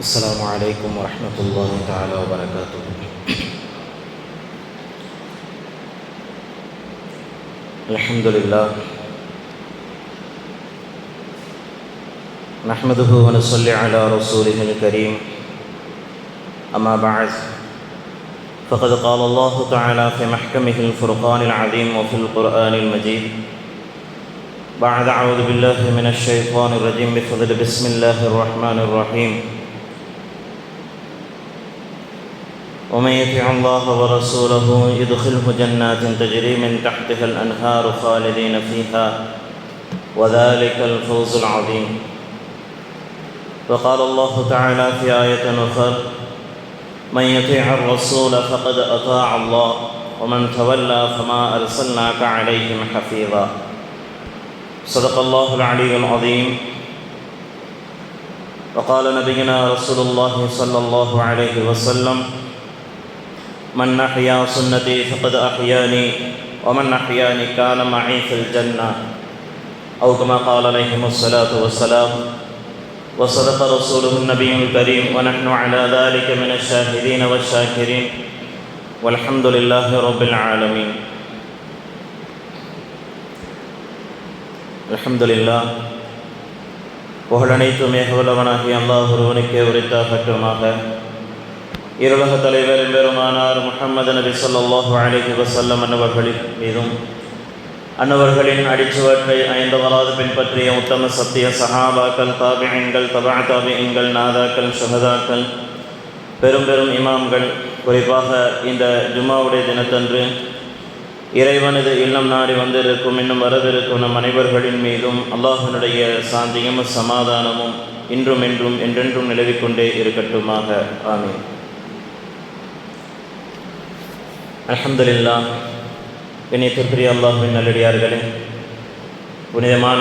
السلام عليكم ورحمة الله تعالى وبركاته. الحمد لله نحمده ونصلي على رسوله الكريم. أما بعد فقد قال الله تعالى في محكمه الفرقان العظيم وفي القرآن المجيد بعد أعوذ بالله من الشيطان الرجيم بفضل بسم الله الرحمن الرحيم. ومن يطع الله ورسوله يدخله جنات تجري من تحتها الأنهار خالدين فيها وذلك الفوز العظيم. وقال الله تعالى في آية أخرى من يطع الرسول فقد أطاع الله ومن تولى فما أرسلناك عليهم حفيظا. صدق الله العلي العظيم. وقال نبينا رسول الله صلى الله عليه وسلم من أحيا سنتي فقد أحياني ومن أحياني كان معي في الجنة أو كما قال عليه الصلاة والسلام. وصدق رسوله النبي الكريم ونحن على ذلك من الشاهدين والشاكرين والحمد لله رب العالمين. الحمد لله. புகழனைத்தும் ஏகவல்லவனாகிய அல்லாஹ் ஒருவனுக்கே உரித்தாகட்டுமாக. இருலக தலைவர் பெருமானார் முஹம்மது நபி ஸல்லல்லாஹு அலைஹி வஸல்லம் அன்னவர்களின் மீதும் அன்னவர்களின் அடிச்சுவற்றை ஐந்தவராது பின்பற்றிய உத்தம சத்திய சஹாபாக்கள், தாபிஈன்கள், தபா தாபிஈன்கள், நாதாக்கள், ஷஹதாக்கள், பெரும் பெரும் இமாம்கள், குறிப்பாக இந்த ஜும்மாவுடைய தினத்தன்று இறைவனது இல்லம் நாடி வந்திருக்கும் இன்னும் வரவிருக்கும் நம் அனைவர்களின் மீதும் அல்லாஹ்வினுடைய சாந்தியும் சமாதானமும் இன்றும் என்றும் என்றென்றும் நிலவிக்கொண்டே இருக்கட்டுமாக. ஆமீன். அல்ஹம்துலில்லாஹ். கண்ணியத்திற்குரிய அல்லாஹ்வின் நல்லடியார்களே, புனிதமான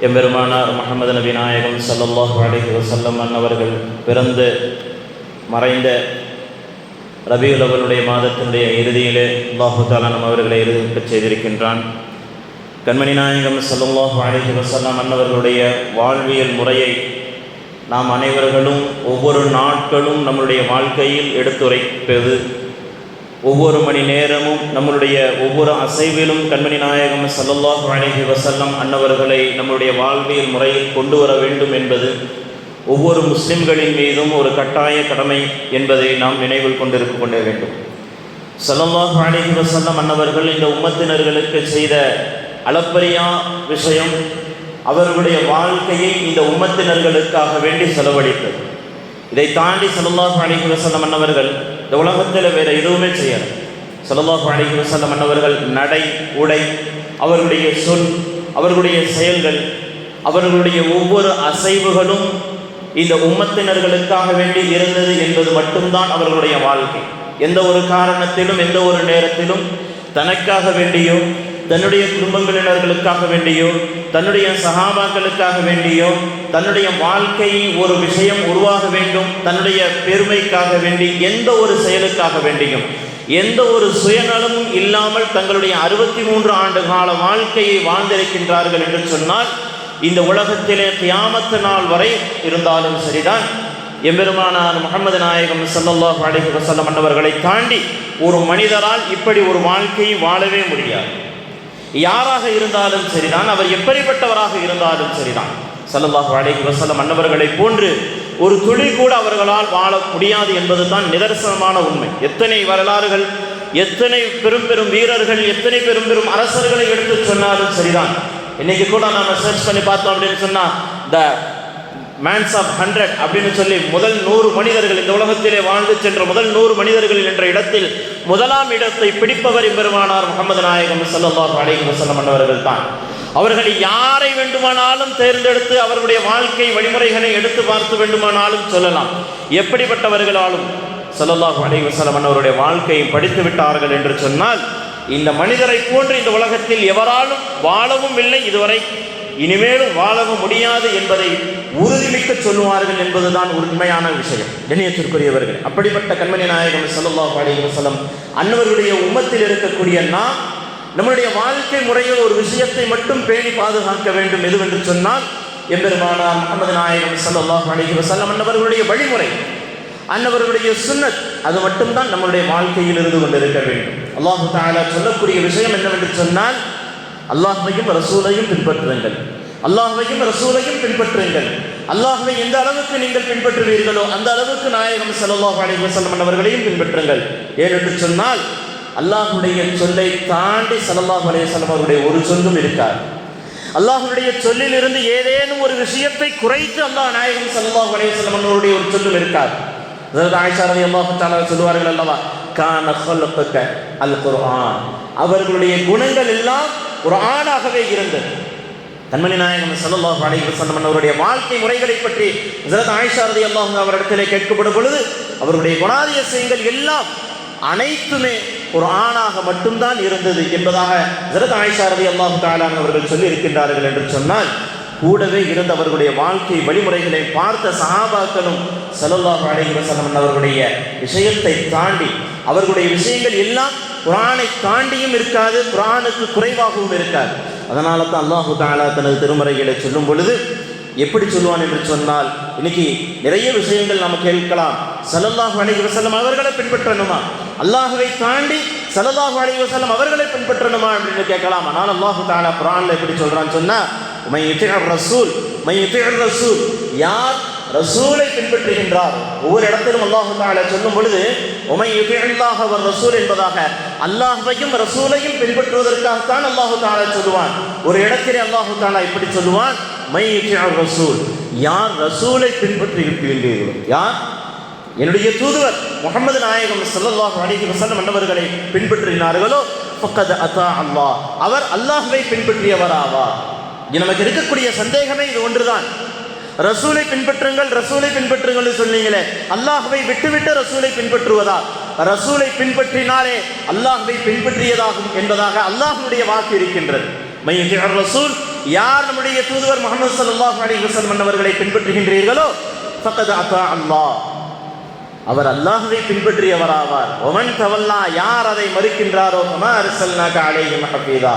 எம்பெருமானார் முஹம்மது நபி நாயகம் ஸல்லல்லாஹு அலைஹி வஸல்லம் அன்னவர்கள் பிறந்து மறைந்த ரபியுல் அவ்வலுடைய மாதத்தினுடைய இறுதியிலே அல்லாஹு தஆலா நம் அவர்களை இருக்க செய்திருக்கின்றான். கண்மணி நாயகம் ஸல்லல்லாஹு அலைஹி வஸல்லம் அன்னவர்களுடைய வாழ்வியல் முறையை நாம் அனைவர்களும் ஒவ்வொரு நாட்களும் நம்முடைய வாழ்க்கையில் எடுத்துரைப்பது, ஒவ்வொரு மணி நேரமும் நம்முடைய ஒவ்வொரு அசைவிலும் கண்மணி நாயகம் ஸல்லல்லாஹு அலைஹி வஸல்லம் அன்னவர்களை நம்முடைய வாழ்வியல் முறையில் கொண்டு வர வேண்டும் என்பது ஒவ்வொரு முஸ்லிம்களின் மீதும் ஒரு கட்டாய கடமை என்பதை நாம் நினைவில் கொண்டிருக்க வேண்டும். ஸல்லல்லாஹு அலைஹி வஸல்லம் அன்னவர்கள் இந்த உம்மத்தினர்களுக்கு செய்த அளப்பரியா விஷயம் அவர்களுடைய வாழ்க்கையை இந்த உம்மத்தினர்களுக்காக வேண்டி செலவழித்தது. இதை தாண்டி ஸல்லல்லாஹு அலைஹி வஸல்லம் அன்னவர்கள் இந்த உலகத்தில் வேறு எதுவுமே செய்யலை. ஸல்லல்லாஹு அலைஹி வஸல்லம் அன்னவர்கள் நடை, உடை, அவர்களுடைய சொல், அவர்களுடைய செயல்கள், அவர்களுடைய ஒவ்வொரு அசைவுகளும் இந்த உம்மத்தினர்களுக்காக வேண்டி இருந்தது என்பது மட்டும்தான் அவர்களுடைய வாழ்க்கை. எந்த ஒரு காரணத்திலும் எந்த ஒரு நேரத்திலும் தனக்காக வேண்டியோ, தன்னுடைய குடும்பங்களினர்களுக்காக வேண்டியோ, தன்னுடைய சஹாபாக்களுக்காக வேண்டியோ, தன்னுடைய வாழ்க்கையை ஒரு விஷயம் உருவாக வேண்டும், தன்னுடைய பெருமைக்காக வேண்டி, எந்த ஒரு செயலுக்காக வேண்டியும் எந்த ஒரு சுயநலமும் இல்லாமல் தங்களுடைய 63 ஆண்டு கால வாழ்க்கையை வாழ்ந்திருக்கின்றார்கள் என்று சொன்னால், இந்த உலகத்திலே கியாமத் நாள் வரை இருந்தாலும் சரிதான், எம்பெருமானார் முஹம்மது நாயகம் ஸல்லல்லாஹு அலைஹி வஸல்லம் அன்னவர்களை தாண்டி ஒரு மனிதரால் இப்படி ஒரு வாழ்க்கையை வாழவே முடியாது. யாராக இருந்தாலும் சரிதான், அவர் எப்படிப்பட்டவராக இருந்தாலும் சரிதான், ஸல்லல்லாஹு அலைஹி வஸல்லம் அன்னவர்களை போன்று ஒரு துளி கூட அவர்களால் வாழ முடியாது என்பது தான் நிதர்சனமான உண்மை. எத்தனை வரலாறுகள், எத்தனை பெரும் பெரும் வீரர்கள், எத்தனை பெரும் பெரும் அரசர்களை எடுத்து சொன்னாலும் சரிதான். இன்னைக்கு கூட நம்ம சர்ச் பண்ணி பார்த்தோம் அப்படின்னு சொன்னா, த மேன்ஸ் ஆஃப் 100 அப்படின்னு சொல்லி முதல் 100 மனிதர்கள், இந்த உலகத்திலே வாழ்ந்து சென்ற முதல் 100 மனிதர்கள் என்ற இடத்தில் முதலாம் இடத்தை பிடிப்பவர் எம்பெருமானார் முஹம்மது நாயகம் ஸல்லல்லாஹு அலைஹி வஸல்லம் அன்னவர்கள் தான். அவர்கள் யாரை வேண்டுமானாலும் தேர்ந்தெடுத்து அவர்களுடைய வாழ்க்கை வழிமுறைகளை எடுத்து பார்த்து வேண்டுமானாலும் சொல்லலாம். எப்படிப்பட்டவர்களாலும் ஸல்லல்லாஹு அலைஹி வஸல்லம் அன்னவருடைய வாழ்க்கையை படித்து விட்டார்கள் என்று சொன்னால், இந்த மனிதரை போன்று இந்த உலகத்தில் எவராலும் வாழவும் இல்லை, இதுவரை இனிமேலும் வாழவும் முடியாது என்பதை உறுதிமிக்க சொல்லுவார்கள் என்பதுதான் உண்மையான விஷயம். கண்ணியத்திற்குரியவர்கள், அப்படிப்பட்ட கண்மணி நாயகம் ஸல்லல்லாஹு அலைஹி வஸல்லம் அன்னவருடைய உம்மத்தில் இருக்கக்கூடிய நாம் நம்முடைய வாழ்க்கை முறையில் ஒரு விஷயத்தை மட்டும் பேணி பாதுகாக்க வேண்டும். எதுவென்று சொன்னால், எம்பெருமானார் முஹம்மது நாயகம் ஸல்லல்லாஹு அலைஹி வஸல்லம் அன்னவர்களுடைய வழிமுறை, அன்னவர்களுடைய சுன்னத், அது மட்டும்தான் நம்முடைய வாழ்க்கையில் இருந்து கொண்டிருக்க வேண்டும். அல்லாஹு தஆலா சொல்லக்கூடிய விஷயம் என்னவென்று சொன்னால், அல்லாஹ்வையும் ரசூலையும் பின்பற்றுங்கள், அல்லாஹ்வையும் ரசூலையும் பின்பற்றுங்கள். அல்லாஹ்வை எந்த அளவுக்கு நீங்கள் பின்பற்றுவீர்களோ அந்த அளவுக்கு நாயகம் ஸல்லல்லாஹு அலைஹி வஸல்லம் அவர்களையும் பின்பற்றுங்கள். ஏனென்று சொன்னால் அல்லாஹ்வுடைய சொல்லை தாண்டி ஸல்லல்லாஹு அலைஹி வஸல்லம் அவருடைய ஒரு சொல்லும் இருக்காது. அல்லாஹ்வுடைய சொல்லிலிருந்து ஏதேனும் ஒரு விஷயத்தை குறைத்து அல்லாஹ் நாயகம் ஸல்லல்லாஹு அலைஹி வஸல்லம் அவருடைய ஒரு சொல்லும் இருக்காது. ஹஜ்ரத் ஆயிஷா ரலியல்லாஹு தஆலா சொல்வார்கள் அல்லவா, கான ஹல்குக அல் குர்ஆன், அவர்களுடைய குணங்கள் எல்லாம் குர்ஆனாகவே இருந்தது. கண்மணி நாயகம் ஸல்லல்லாஹு அலைஹி வஸல்லம் அவருடைய வாழ்க்கை முறைகளை பற்றி ஹஜ்ரத் ஆயிஷா ரலியல்லாஹு அவரிடத்திலே கேட்கப்படும் பொழுது அவருடைய குணாதிசயங்கள் எல்லாம் அனைத்துமே குர்ஆனாக மட்டும்தான் இருந்தது என்பதாக ஹஜ்ரத் ஆயிஷா ரலியல்லாஹு தஆலா அவர்கள் சொல்லி இருக்கின்றார்கள். என்று சொன்னால் கூடவே இருந்த அவர்களுடைய வாழ்க்கை வழிமுறைகளை பார்த்த சஹாபாக்களும் ஸல்லல்லாஹு அலைஹி வஸல்லம் அவர்களுடைய விஷயத்தை தாண்டி, அவர்களுடைய விஷயங்கள் எல்லாம் குர்ஆனை தாண்டியும் இருக்காது, குர்ஆனுக்கு குறைவாகவும் இருக்காது. அதனால தான் அல்லாஹு தஆலா தனது திருமறைகளை சொல்லும் பொழுது எப்படி சொல்லுவான் என்று சொன்னால், இன்னைக்கு நிறைய விஷயங்கள் நாம் கேட்கலாம், ஸல்லல்லாஹு அலைஹி வஸல்லம் அவர்களை பின்பற்றணுமா, அல்லாஹ்வை தாண்டி ஸல்லல்லாஹு அலைஹி வஸல்லம் அவர்களை பின்பற்றணுமா அப்படின்னு கேட்கலாம். ஆனால் அல்லாஹு தஆலா குர்ஆன்ல எப்படி சொல்றான்னு சொன்னா, மை யுதிர் ரசூல், யார் ரசூலை பின்பற்றுகின்றார். ஒவ்வொரு இடத்திலும் அல்லாஹு தஆலா சொல்லும் பொழுது உமை யுதில்லாஹ வ ரசூல் என்பதாக அல்லாஹ்வையும் ரசூலையும் பின்பற்றுவதற்காகத்தான் அல்லாஹு தஆலா சொல்லுவான். ஒரு இடத்திலே அல்லாஹு தஆலா இப்படி சொல்லுவான், மை யுதிர் ரசூல், யார் ரசூலை பின்பற்றுகிறீர்களோ, யார் என்னுடைய தூதுவர் முஹம்மது நாயகம் ஸல்லல்லாஹு அலைஹி வஸல்லம் அன்னவர்களை பின்பற்றினார்களோ ஃபக்கத் அதா அல்லாஹ், அவர் அல்லாஹ்வை பின்பற்றியவராவார். நமக்கு இருக்கக்கூடிய சந்தேகமே இது ஒன்றுதான். ரசூலை பின்பற்றுங்கள், ரசூலை பின்பற்றுங்கள் சொன்னீங்களே, அல்லாஹ்வை விட்டுவிட்டு ரசூலை பின்பற்றுவதா? ரசூலை பின்பற்றினாலே அல்லாஹ்வை பின்பற்றியதாகும் என்பதாக அல்லாஹ்வுடைய வாக்கு இருக்கின்றது. மை யுதிர் ரசூல், யார் நம்முடைய தூதுவர் முஹம்மது ஸல்லல்லாஹு அலைஹி வஸல்லம் அவர்களை பின்பற்றுகின்றீர்களோ ஃபக்கத் அதா அல்லாஹ், அவர் அல்லாஹ்வை பின்பற்றியவராவார். ஒமன் தவல்லா, யார் அதை மறுக்கின்றாரோ ஃபமா அர்ஸல்னாக அலைஹிம் ஹஃபீதா,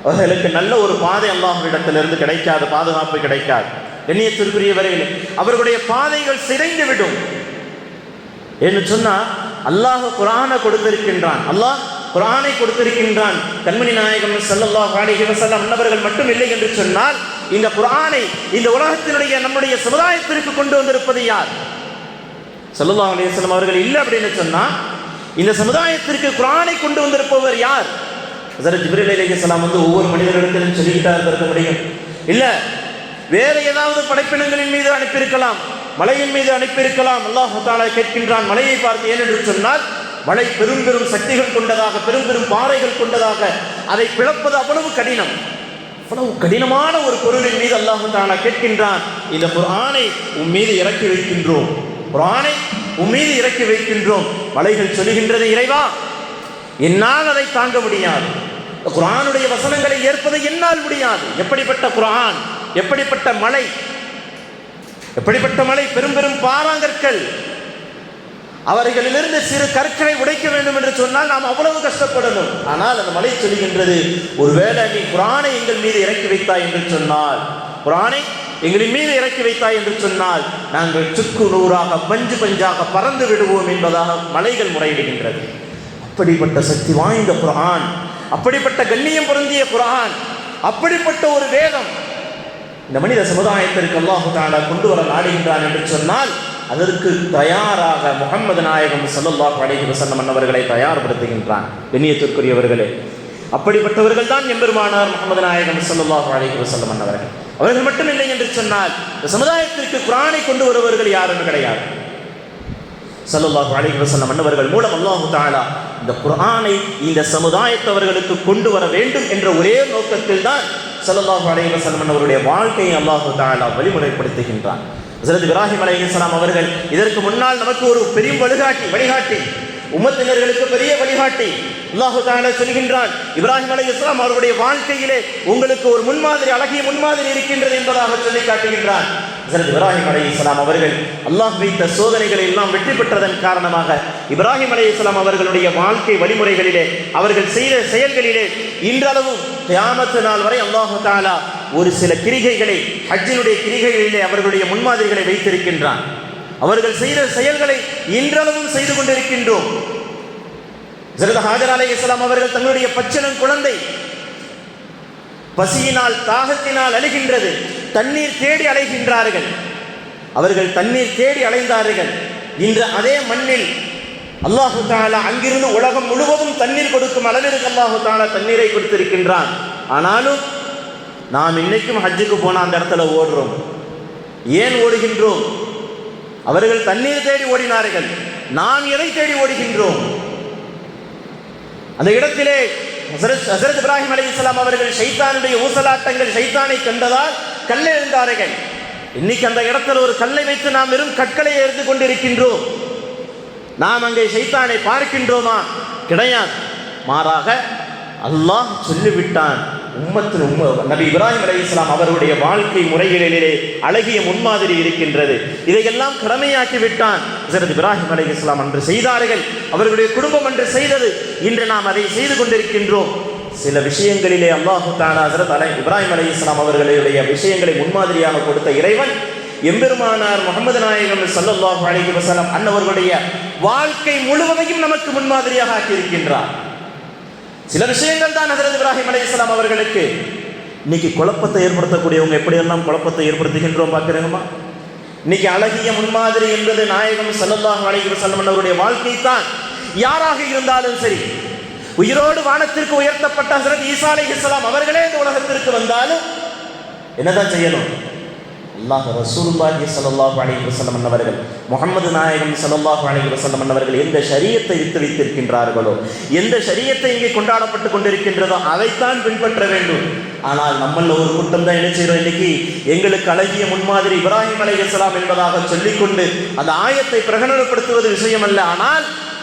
அவர்களுக்கு நல்ல ஒரு பாதை அல்லாஹ்விடத்திலிருந்து கிடைக்காது, பாதுகாப்பு கிடைக்காது. கண்ணியத்திற்குரியவர்களே, அவர்களுடைய பாதைகள் சிதைந்து விடும். என்று சொன்னா அல்லாஹ் குர்ஆனை கொடுத்திருக்கின்றான், அல்லாஹ் குர்ஆனை கொடுத்திருக்கின்றான். கண்மணி நாயகம் ஸல்லல்லாஹு அலைஹி வஸல்லம் அன்னவர்கள் மட்டும் இல்லை என்று சொன்னால், இந்த குர்ஆனை இந்த உலகத்தினுடைய நம்முடைய சமுதாயத்திற்கு கொண்டு வந்திருப்பது யார்? ஸல்லல்லாஹு அலைஹி வஸல்லம் அவர்கள் இல்லை அப்படின்னு சொன்னா இந்த சமுதாயத்திற்கு குர்ஆனை கொண்டு வந்திருப்பவர் யார்? ஹஜ்ரத் ஜிப்ரீல் அலைஹிஸ்ஸலாம் ஒவ்வொரு மனிதர்களிடத்திலும் சொல்லிக்கிட்டா இருக்க முடியும். இல்ல வேற ஏதாவது படைப்பினங்களின் மீது அனுப்பியிருக்கலாம், மலையின் மீது அனுப்பியிருக்கலாம். அல்லாஹ் தஆலா கேட்கின்றான் மலையை பார்த்து. ஏனென்று சொன்னால் மலை பெரும் பெரும் சக்திகள் கொண்டதாக, பெரும் பெரும் பாறைகள் கொண்டதாக, அதை பிளப்பது அவ்வளவு கடினம். அவ்வளவு கடினமான ஒரு பொருளின் மீது அல்லாஹ் தஆலா கேட்கின்றான், இந்த குர்ஆனை உன் மீது இறக்கி வைக்கின்றோம், குர்ஆனை உன் மீது இறக்கி வைக்கின்றோம். மலைகள் சொல்லுகின்றது, இறைவா என்னால் அதை தாங்க முடியாது, குர்ஆனுடைய வசனங்களை ஏற்பதை என்னால் முடியாது. எப்படிப்பட்ட குர்ஆன், எப்படிப்பட்ட மலை, எப்படிப்பட்ட மலை, பெரும் பெரும் பாறாங்கற்கள், அவர்களிலிருந்து சிறு கற்களை உடைக்க வேண்டும் என்று சொன்னால் நாம் அவ்வளவு கஷ்டப்படணும். ஆனால் அந்த மலை சொல்லுகின்றது, ஒருவேளை நீ குர்ஆனை எங்கள் மீது இறக்கி வைத்தாய் என்று சொன்னால், குர்ஆனை எங்களின் மீது இறக்கி வைத்தாய் என்று சொன்னால் நாங்கள் சுக்கு நூறாக பஞ்சு பஞ்சாக பறந்து விடுவோம் என்பதாக மலைகள் முறையிடுகின்றது. அப்படிப்பட்ட சக்தி வாய்ந்த குர்ஆன், அப்படிப்பட்ட கண்ணியம் பொருந்திய குர்ஆன், அப்படிப்பட்ட ஒரு வேதம் இந்த மனித சமுதாயத்திற்கு அல்லாஹ் தஆலா கொண்டு வர நாடுகின்றான் என்று சொன்னால் அதற்கு தயாராக முஹம்மது நாயகம் ஸல்லல்லாஹு அலைஹி வஸல்லம் அவர்களை தயார்படுத்துகின்றான். கண்ணியத்திற்குரியவர்களே, அப்படிப்பட்டவர்கள் தான் எம்பெருமானார் முஹம்மது நாயகம் ஸல்லல்லாஹு அலைஹி வஸல்லம் அவர்கள். அவர்கள் மட்டும் இல்லை என்று சொன்னால் இந்த சமுதாயத்திற்கு குர்ஆனை கொண்டு வருபவர்கள் யாரும் கிடையாது. ஸல்லல்லாஹு அலைஹி வஸல்லம் அன்னவர்கள் மூலம் அல்லாஹ் தஆலா இந்த குர்ஆனை இந்த சமுதாயத்தவர்களுக்கு கொண்டு வர வேண்டும் என்ற ஒரே நோக்கத்தில் தான் ஸல்லல்லாஹு அலைஹி வஸல்லம் அன்னவருடைய வாழ்க்கையை அல்லாஹ் தஆலா வழிமுறைப்படுத்துகின்றான். ஹஜ்ரத் இப்ராஹிம் அலைஹிஸ்ஸலாம் அவர்கள் இதற்கு முன்னால் நமக்கு ஒரு பெரிய வழிகாட்டி, உம்மத்தினர்களுக்கு பெரிய வழிகாட்டி. அல்லாஹ் தஆலா சொல்கின்றான், இப்ராஹிம் அலைஹிஸ்ஸலாம் அவருடைய வாழ்க்கையிலே உங்களுக்கு ஒரு முன்மாதிரி, அழகிய முன்மாதிரி இருக்கின்றது என்பதாக சொல்லி காட்டுகின்றான். ஹஸரத் இப்ராஹிம் அலைஹிஸ்ஸலாம் அவர்கள் அல்லாஹ் வைத்த சோதனைகளை எல்லாம் வெற்றி பெற்றதன் காரணமாக இப்ராஹிம் அலைஹிஸ்ஸலாம் அவர்களுடைய வாழ்க்கை வழிமுறைகளிலே அவர்கள் செய்த செயல்களிலே இன்றளவும் கியாமத் நாள் வரை அல்லாஹ் தஆலா ஒரு சில கிரிகைகளை ஹஜ்ஜினுடைய கிரிகைகளிலே அவர்களுடைய முன்மாதிரிகளை வைத்திருக்கின்றான். அவர்கள் செய்த செயல்களை இன்றளவும் செய்து கொண்டிருக்கின்றோம். ஹஸரத் ஹாஜர் அலைஹிஸ்ஸலாம் அவர்கள் தங்களுடைய பச்சிளம் குழந்தை பசியினால் தாகத்தினால் அழுகின்றது, தண்ணீர் தேடி அலைகின்றார்கள். அவர்கள் தண்ணீர் தேடி அலைந்தார்கள். இன்று அதே மண்ணில் அல்லாஹு தஆலா அங்கிருந்து உலகம் முழுவதும் தண்ணீர் கொடுக்கும் அளவிற்கு அல்லாஹு தஆலா தண்ணீரை கொடுத்திருக்கின்றான். ஆனாலும் நாம் இன்னைக்கும் ஹஜ்ஜுக்கு போனால் அந்த இடத்துல ஓடுறோம். ஏன் ஓடுகின்றோம்? அவர்கள் தண்ணீர் தேடி ஓடினார்கள், நாம் எதை தேடி ஓடுகின்றோம்? அந்த இடத்திலே ஹஸரத் இப்ராஹிம் அலைஹிஸ்ஸலாம் அவர்கள் ஷைத்தானுடைய ஊசலாட்டங்கள், ஷைத்தானை கண்டதால் கல்லை எறிந்தார்கள். இன்னைக்கு அந்த இடத்துல ஒரு கல்லை வைத்து நாம் வெறும் கற்களை எறிந்து கொண்டிருக்கின்றோம். நாம் அங்கே ஷைத்தானை பார்க்கின்றோமா? கிடையாது. மாறாக அல்லாஹ் சொல்லிவிட்டான். நபி இப்ராஹிம் அலைஹிஸ்ஸலாம் அவருடைய வாழ்க்கை முறைகளிலே அழகிய முன்மாதிரி இருக்கின்றது. இதையெல்லாம் கடமையாக்கி விட்டான். ஹஸரத் இப்ராஹிம் அலைஹிஸ்ஸலாம் அன்று செய்தார்கள், அவர்களுடைய குடும்பம் அன்று செய்தது. இன்று நாம் அதை செய்து கொண்டிருக்கின்றோம். சில விஷயங்களிலே அல்லாஹ் தஆலா ஹஸரத் இப்ராஹிம் அலைஹிஸ்ஸலாம் அவர்களுடைய விஷயங்களை முன்மாதிரியாக கொடுத்த இறைவன் எம்பெருமானார் முஹம்மது நாயகம் ஸல்லல்லாஹு அலைஹி வஸல்லம் அன்னவர்களுடைய வாழ்க்கை முழுவதையும் நமக்கு முன்மாதிரியாக ஆக்கியிருக்கின்றார். சில விஷயங்கள் தான் ஹஸரத் இப்ராஹிம் அலைஹிஸ்ஸலாம் அவர்களுக்கு இன்னைக்கு குழப்பத்தை ஏற்படுத்தக்கூடியவங்க எப்படியெல்லாம் குழப்பத்தை ஏற்படுத்துகின்றோம் பார்க்கிறீங்களா? இன்னைக்கு அழகிய முன்மாதிரி என்பது நாயகம் ஸல்லல்லாஹு அலைஹி வஸல்லம் அவருடைய வாழ்க்கை தான். யாராக இருந்தாலும் சரி, உயிரோடு வானத்திற்கு உயர்த்தப்பட்ட ஹஸரத் ஈசா அலைஹிஸ்ஸலாம் அவர்களே இந்த உலகத்திற்கு வந்தாலும் என்னதான் செய்யணும்? அல்லாஹ் ரசூலுல்லாஹி ஸல்லல்லாஹு அலைஹி வஸல்லம் அவர்கள், முஹம்மது நாயகம் ஸல்லல்லாஹு அலைஹி வஸல்லம் அவர்கள் எந்த ஷரியத்தை விட்டு வைத்திருக்கின்றார்களோ, எந்த ஷரியத்தை இங்கே கொண்டாடப்பட்டு கொண்டிருக்கின்றதோ அதைத்தான் பின்பற்ற வேண்டும். ஆனால் நம்மள ஒரு கூட்டம் தான் என்ன செய்யறோம்? இன்னைக்கு எங்களுக்கு அழகிய முன்மாதிரி இப்ராஹிம் அலைஹிஸ்ஸலாம் என்பதாக சொல்லிக்கொண்டு அந்த ஆயத்தை பிரகடனப்படுத்துவது விஷயம் அல்ல. ஆனால்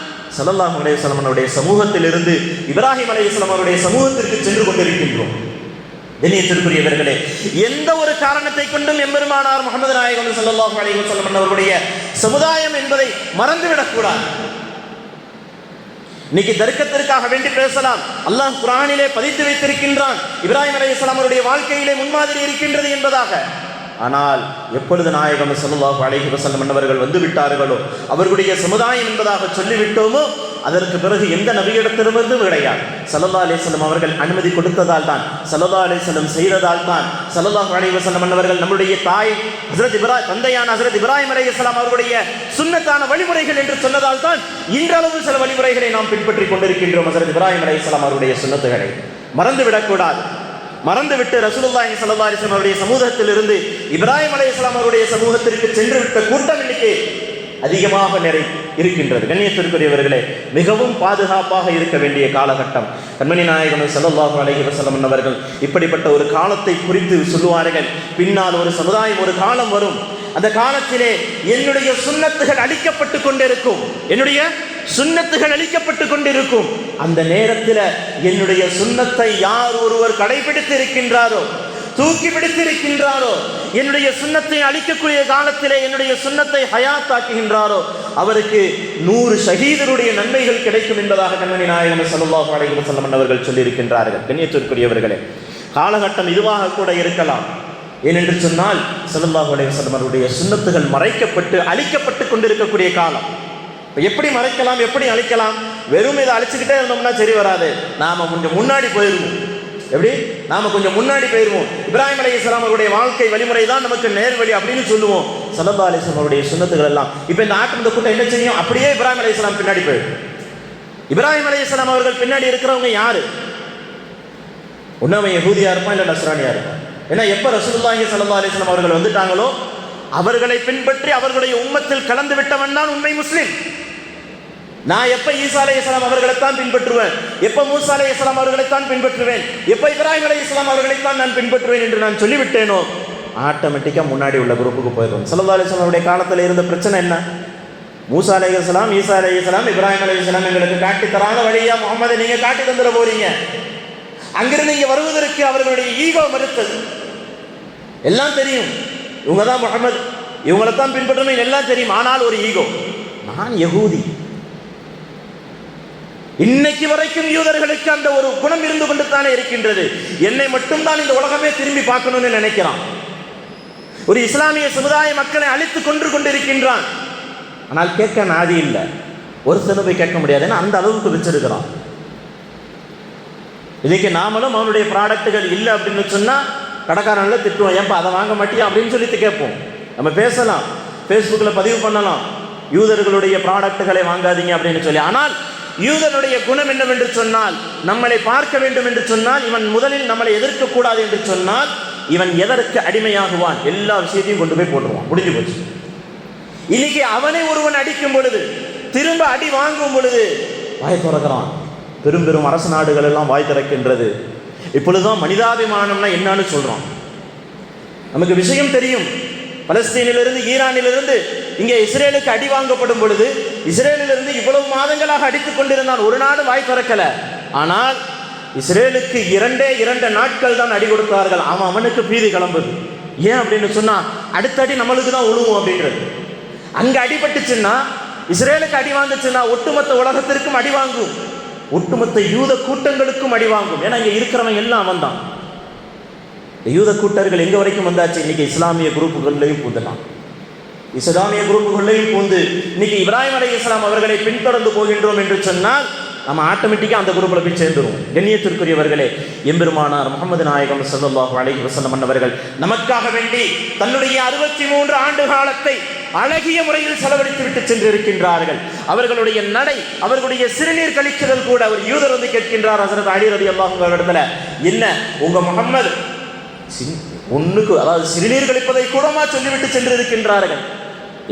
ஸல்லல்லாஹு அலைஹி வஸல்லம் அவருடைய சமூகத்திலிருந்து இப்ராஹிம் அலைஹிஸ்ஸலாம் அவருடைய சமூகத்திற்கு சென்று கொண்டிருக்கின்றோம். கண்ணியத்திற்குரியவர்களே, எந்த ஒரு காரணத்தை கொண்டும் எம்பெருமானார் முஹம்மது நாயகம் ஸல்லல்லாஹு அலைஹி வஸல்லம் அவர்களுடைய சமுதாயம் என்பதை மறந்துவிடக்கூடாது. இன்னைக்கு தர்க்கத்திற்காக வேண்டி பேசலாம். அல்லாஹ் குர்ஆனிலே பதித்து வைத்திருக்கின்றான், இப்ராஹிம் அலைஹிஸ்ஸலாம் அவருடைய வாழ்க்கையிலே முன்மாதிரி இருக்கின்றது என்பதாக. ஆனால் எப்பொழுது நாயகம் ஸல்லல்லாஹு அலைஹி வஸல்லம் அவர்கள் வந்து விட்டார்களோ, அவர்களுடைய சமுதாயம் என்பதாக சொல்லிவிட்டோமோ, அதற்கு பிறகு எந்த நபியிடத்திலிருந்து கிடையாது. ஸல்லல்லாஹு அலைஹி வஸல்லம் அவர்கள் அனுமதி கொடுத்ததால் தான், ஸல்லல்லாஹு அலைஹி வஸல்லம் செய்ததால் தான், ஸல்லல்லாஹு அலைஹி வஸல்லம் அவர்கள் நம்முடைய தாய் தந்தையான ஹஸரத் இப்ராஹிம் அலைஹிஸ்ஸலாம் அவர்களுடைய சுன்னத்தான வழிமுறைகள் என்று சொன்னதால் தான் இன்றளவு சில வழிமுறைகளை நாம் பின்பற்றி கொண்டிருக்கின்றோம். ஹஸரத் இப்ராஹிம் அலைஹிஸ்ஸலாம் அவருடைய சுன்னத்துகளை மறந்துவிடக்கூடாது. மறந்துவிட்டு ரசூலுல்லாஹி ஸல்லல்லாஹு அலைஹி வஸல்லம் அவருடைய சமூகத்திலிருந்து இப்ராஹிம் அலைஹிஸ்ஸலாம் அவருடைய சமூகத்திற்கு சென்று விட்ட கூட்டம் இன்னைக்கு அதிகமாக இருக்கின்றது. கண்ணியத்திற்குரியவர்களே, மிகவும் பாதுகாப்பாக இருக்க வேண்டிய காலகட்டம். கண்மணி நாயகம் ஸல்லல்லாஹு அலைஹி வஸல்லம் அவர்கள் இப்படிப்பட்ட ஒரு காலத்தை குறித்து சொல்லுவார்கள். பின்னால் ஒரு சமுதாயம், ஒரு காலம் வரும். அந்த காலத்திலே என்னுடைய சுன்னத்துகள் அழிக்கப்பட்டு கொண்டிருக்கும், என்னுடைய சுன்னத்துகள் அழிக்கப்பட்டு கொண்டிருக்கும். அந்த நேரத்தில் என்னுடைய சுன்னத்தை யார் ஒருவர் கடைபிடித்து இருக்கின்றாரோ, தூக்கி பிடித்திருக்கின்றாரோ, என்னுடைய சுன்னத்தை அழிக்கக்கூடிய காலத்திலே என்னுடைய சுன்னத்தை ஹயாத்தாக்குகின்றாரோ, அவருக்கு 100 ஷஹீதருடைய நன்மைகள் கிடைக்கும் என்பதாக கண்மணி நாயகம் ஸல்லல்லாஹு அலைஹி வஸல்லம் அவர்கள் சொல்லியிருக்கின்றார்கள். கண்ணியத்திற்குரியவர்களே, காலகட்டம் இதுவாக கூட இருக்கலாம். ஏனென்று சொன்னால் ஸல்லல்லாஹு அலைஹி வஸல்லம் அவருடைய சுன்னத்துகள் மறைக்கப்பட்டு அழிக்கப்பட்டு கொண்டிருக்கக்கூடிய காலம். எப்படி மறைக்கலாம், எப்படி அழிக்கலாம்? வெறும் இதை அழிச்சுக்கிட்டே இருந்தோம்னா சரி வராது. நாம கொஞ்சம் முன்னாடி போயிருவோம். எப்படி? நாம கொஞ்சம் முன்னாடி போயிருவோம். இப்ராஹிம் அலைஹிஸ்ஸலாம் அவருடைய வாழ்க்கை வழிமுறை தான் நமக்கு நேர்வழி அப்படின்னு சொல்லுவோம். ஸல்லல்லாஹு அலைஹி வஸல்லம் அவருடைய சுன்னத்துகள் எல்லாம் இப்போ இந்த ஆட்டம் கூட்டம் என்ன செய்யும்? அப்படியே இப்ராஹிம் அலைஹிஸ்ஸலாம் பின்னாடி போயிடும். இப்ராஹிம் அலைஹிஸ்ஸலாம் அவர்கள் பின்னாடி இருக்கிறவங்க யாரு? ஒன்று அவன் யஹூதியா இருப்பான், இல்லை நஸ்ரானியா இருப்பான். ஏன்னா எப்போ ரசூலுல்லாஹி ஸல்லல்லாஹு அலைஹி வஸல்லம் அவர்கள் வந்துட்டாங்களோ அவர்களை பின்பற்றி அவர்களுடைய உம்மத்தில் கலந்து விட்டவன் தான் உண்மை முஸ்லிம். நான் எப்ப ஈசா அலைஹிஸ்ஸலாம் அவர்களைத்தான் பின்பற்றுவேன், எப்ப மூசா அலைஹிஸ்ஸலாம் அவர்களைத்தான் பின்பற்றுவேன், எப்ப இப்ராஹிம் அலைஹிஸ்ஸலாம் அவர்களைத்தான் நான் பின்பற்றுவேன் என்று நான் சொல்லிவிட்டேனோ ஆட்டோமேட்டிக்கா முன்னாடி உள்ள குரூப்புக்கு போயிடும். ஸல்லல்லாஹு அலைஹி வஸல்லம் அவருடைய காலத்தில் இருந்த பிரச்சனை என்ன? மூசா அலைஹிஸ்ஸலாம், ஈசா அலைஹிஸ்ஸலாம், இப்ராஹிம் அலைஹிஸ்ஸலாம் எங்களுக்கு காட்டி தராத வழியா முகமது நீங்க காட்டி தந்துட போறீங்க. அங்கிருந்து இங்க வருவதற்கு அவர்களுடைய ஈகோ மறுத்தது. எல்லாம் தெரியும். இவங்க தான் முஹம்மது, இவங்களைத்தான் பின்பற்றணும் எல்லாம் தெரியும். ஆனால் ஒரு ஈகோ, நான் யகூதி. இன்னைக்கு வரைக்கும் யூதர்களுக்கு அந்த ஒரு குணம் இருந்து கொண்டு தானே இருக்கின்றது. என்னை மட்டும்தான் இந்த உலகமே திரும்பி பார்க்கணும்னு நினைக்கிறான். ஒரு இஸ்லாமிய சமுதாய மக்களை அழித்து கொண்டிருக்கின்றான். ஆனால் கேட்க நாதி இல்லை, ஒரு சில போய் கேட்க முடியாது, ஏன்னா அந்த அளவுக்கு வச்சிருக்கிறான். இன்னைக்கு நாமளும் அவனுடைய ப்ராடக்ட்டுகள் இல்லை அப்படின்னு சொன்னா கடைக்காரன்ல திட்டுவோம், ஏன்பா அதை வாங்க மாட்டியா அப்படின்னு சொல்லிட்டு கேட்போம். நம்ம பேசலாம், ஃபேஸ்புக்கில் பதிவு பண்ணலாம், யூதர்களுடைய ப்ராடக்ட்டுகளை வாங்காதீங்க அப்படின்னு சொல்லி. ஆனால் யூதனுடைய குணம் என்னவென்று சொன்னால், நம்மளை பார்க்க வேண்டும் என்று சொன்னால், இவன் முதலில் நம்மளை எதிர்க்கக்கூடாது என்று சொன்னால், இவன் எதற்கு அடிமையாகுவான்? எல்லா விஷயத்தையும் கொண்டு போய் போட்டுருவான், முடிஞ்சு போச்சு. இன்னைக்கு அவனை ஒருவன் அடிக்கும் பொழுது, திரும்ப அடி வாங்கும் பொழுது வாய் திறக்கிறான். பெரும் பெரும் அரசு நாடுகள் எல்லாம் வாய் திறக்கின்றது. இப்பொழுதுதான் மனிதாபிமானம்னா என்னன்னு சொல்றான். நமக்கு விஷயம் தெரியும். பலஸ்தீனிலிருந்து, ஈரானிலிருந்து இங்கே இஸ்ரேலுக்கு அடி வாங்கப்படும் பொழுது, இஸ்ரேலிலிருந்து இவ்வளவு மாதங்களாக அடித்துக் கொண்டிருந்தான், ஒரு நாடு வாய் திறக்கல. ஆனால் இஸ்ரேலுக்கு 2 நாட்கள் தான் அடி கொடுத்தார்கள். அவனுக்கு பீதி கிளம்புது. ஏன் அப்படின்னு சொன்னா, அடுத்தடி நம்மளுக்கு தான் உழுவும் அப்படின்றது. அங்க அடிபட்டுச்சுன்னா, இஸ்ரேலுக்கு அடி வாங்குச்சுன்னா ஒட்டுமொத்த உலகத்திற்கும் அடி வாங்கும், ஒட்டுமொத்த யூத கூட்டங்களுக்கும் அடி வாங்கும். ஏன்னா இங்க இருக்கிறவன் எல்லாம் அவன் தான். யூத கூட்டர்கள் எங்க வரைக்கும் வந்தாச்சு? இன்னைக்கு இஸ்லாமிய குரூப்புகள்லையும் பூந்தலாம், இஸ்லாமிய குரூப்புகள்லையும் பூந்து இன்னைக்கு இப்ராஹிம் அலைஹிஸ்ஸலாம் அவர்களை பின்தொடர்ந்து போகின்றோம் என்று சொன்னால் நம்ம ஆட்டோமேட்டிக்காக அந்த குரூப்பில் போய் சேர்ந்துருவோம். கண்ணியத்திற்குரியவர்களே, எம்பெருமானார் முஹம்மது நாயகம் ஸல்லல்லாஹு அலைஹி வஸல்லம் அவர்கள் நமக்காக வேண்டி தன்னுடைய 63 ஆண்டு காலத்தை அழகிய முறையில் செலவழித்து விட்டு சென்றிருக்கின்றார்கள். அவர்களுடைய நடை, அவர்களுடைய சிறுநீர் கழிக்குதல் கூட ஒரு யூதர் வந்து கேட்கின்றார் ஹஸரத் அலி ரலியல்லாஹு அன்ஹு இடத்துல, என்ன உங்க முஹம்மது ஒண்ணுக்கு, அதாவது சிறுநீர் கழிப்பதை கூடமா சொல்லிவிட்டு சென்றிருக்கின்றார்கள்.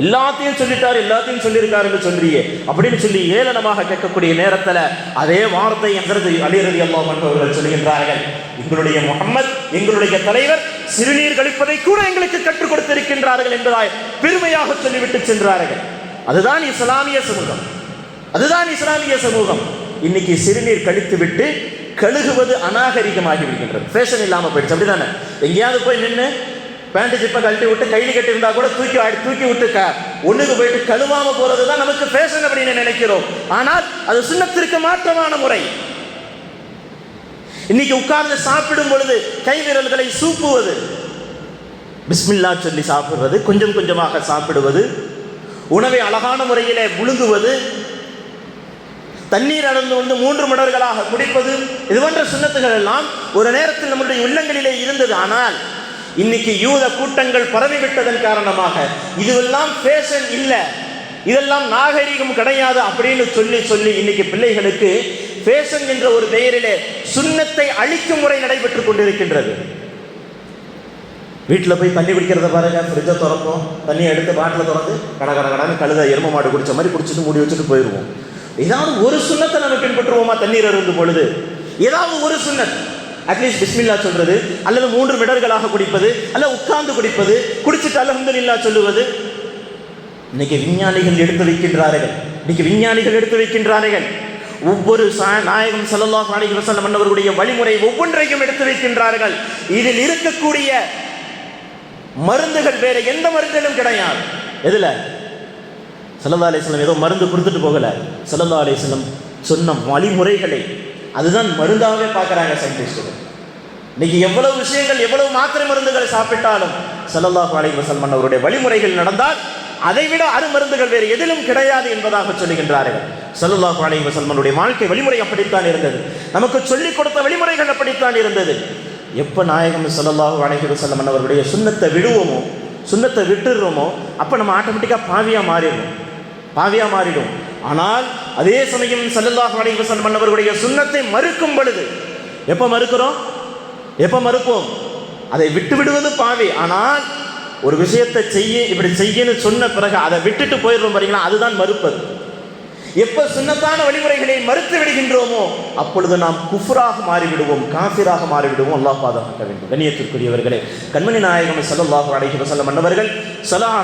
எல்லாத்தையும் சொல்லிட்டார், எல்லாத்தையும் சொல்லியிருக்காரு என்று சொல்றியே அப்படின்னு சொல்லி ஏளனமாக கேட்கக்கூடிய நேரத்தில் அதே வார்த்தை ஹஸரத் அலி ரலியல்லாஹு அன்ஹு அவர்கள் சொல்கின்றார்கள், எங்களுடைய முஹம்மத், எங்களுடைய தலைவர் சிறுநீர் கழிப்பதை கூட எங்களுக்கு கற்றுக் கொடுத்திருக்கின்றார்கள் என்பதாய் பெருமையாக சொல்லிவிட்டு சென்றார்கள். அதுதான் இஸ்லாமிய சமூகம், அதுதான் இஸ்லாமிய சமூகம். இன்னைக்கு சிறுநீர் கழித்து விட்டு கழுகுவது அநாகரிகமாகி விடுகின்றது, ஃபேஷன் இல்லாமல் போயிடுச்சு. அப்படிதானே? எங்கேயாவது போய் நின்று பேண்ட் ஜிப்பை கழட்டி விட்டு கையில் கட்டி இருந்தா கூட தூக்கி விட்டு ஒண்ணுக்கு போயிட்டு கழுவாம போறது தான் நமக்கு ஃபேஷன் அப்படின்னு நினைக்கிறோம். ஆனால் அது சுன்னத்திற்கு மாற்றமான முறை. இன்னைக்கு உட்கார்ந்து சாப்பிடும் பொழுது கை விரல்களை சூப்புவது, பிஸ்மில்லா சொல்லி சாப்பிடுவது, கொஞ்சம் கொஞ்சமாக சாப்பிடுவது, உணவை அழகான முறையிலே முழுங்குவது, தண்ணீர் அளந்து வந்து 3 மடர்களாக குடிப்பது, இது போன்ற சுன்னத்துகள் எல்லாம் ஒரு நேரத்தில் நம்முடைய உள்ளங்களிலே இருந்தது. ஆனால் இன்னைக்கு யூத கூட்டங்கள் பரவிவிட்டதன் காரணமாக இதுவெல்லாம் ஃபேஷன் இல்லை, இதெல்லாம் நாகரீகம் கிடையாது அப்படின்னு சொல்லி இன்னைக்கு பிள்ளைகளுக்கு ஃபேஷன் என்ற ஒரு பெயரிலே சுன்னத்தை அழிக்கும் முறை நடைபெற்றுக் கொண்டிருக்கின்றது. வீட்டில் போய் தண்ணி குடிக்கிறத பாருங்க, ஃப்ரிட்ஜை திறப்போம், தண்ணியை எடுத்து பாட்டில் திறந்து கடன்னு கழுத எரும மாடு குடிச்ச மாதிரி குடிச்சிட்டு மூடி வச்சுட்டு போயிடுவோம். ஏதாவது ஒரு சுன்னத்தை நம்ம பின்பற்றுவோமா? தண்ணீர் அருந்தும் பொழுது ஏதாவது ஒரு சுன்னத், அட்லீஸ்ட் பிஸ்மில்லா சொல்றது, அல்லது 3 மிடர்களாக குடிப்பது, அல்லது உட்கார்ந்து குடிப்பது, குடிச்சிட்டு அல்ஹம்துலில்லாஹ் சொல்லுவது. இன்னைக்கு விஞ்ஞானிகள் எடுத்து வைக்கின்றார்கள். ஒவ்வொரு நாயகம் ஸல்லல்லாஹு அலைஹி வஸல்லம் அவர்களுடைய வழிமுறை ஒவ்வொன்றையும் எடுத்து வைக்கின்றார்கள். இதில் இருக்கக்கூடிய மருந்துகள் வேற எந்த மருந்திலும் கிடையாது. எதுல? ஸல்லல்லாஹு அலைஹி வஸல்லம் ஏதோ மருந்து கொடுத்துட்டு போகல, ஸல்லல்லாஹு அலைஹி வஸல்லம் சொன்ன வழிமுறைகளை அதுதான் மருந்தாகவே பார்க்குறாங்க சயின்டிஸ்டுகள். இன்னைக்கு எவ்வளவு விஷயங்கள், எவ்வளவு மாத்திரை மருந்துகள் சாப்பிட்டாலும் ஸல்லல்லாஹு அலைஹி வஸல்லம் அவருடைய வழிமுறைகள் நடந்தால் அதைவிட அருமருந்துகள் வேறு எதிலும் கிடையாது என்பதாக சொல்லுகின்றார்கள். ஸல்லல்லாஹு அலைஹி வஸல்லம் வாழ்க்கை வழிமுறை அப்படித்தான் இருந்தது, நமக்கு சொல்லிக் கொடுத்த வழிமுறைகள் அப்படித்தான் இருந்தது. எப்போ நாயகம் ஸல்லல்லாஹு அலைஹி வஸல்லம் அவருடைய சுன்னத்தை விடுவோமோ, சுன்னத்தை விட்டுடுறோமோ, அப்போ நம்ம ஆட்டோமேட்டிக்காக பாவியாக மாறிடும். ஆனால் அதே சமயம் ஸல்லல்லாஹு அலைஹி வஸல்லம் அவர்களுடைய சுன்னத்தை மறுக்கும் பொழுது, எப்போ மறுப்போம்? அதை விட்டு விடுவது பாவி. ஆனால் ஒரு விஷயத்தை இப்படி செய்யன்னு சொன்ன பிறகு அதை விட்டுட்டு போயிடுறோம் பாருங்களா, அதுதான் மறுப்பது. எப்போ சுன்னத்தான வழிமுறைகளை மறுத்து விடுகின்றோமோ அப்பொழுது நாம் குஃப்ராக மாறிவிடுவோம், காஃபிராக மாறிவிடுவோம். அல்லாஹ் பாதுகாக்க வேண்டும். கண்ணியத்திற்குரியவர்களே, கண்மணி நாயகம் ஸல்லல்லாஹு அலைஹி வஸல்லம் அன்னவர்கள்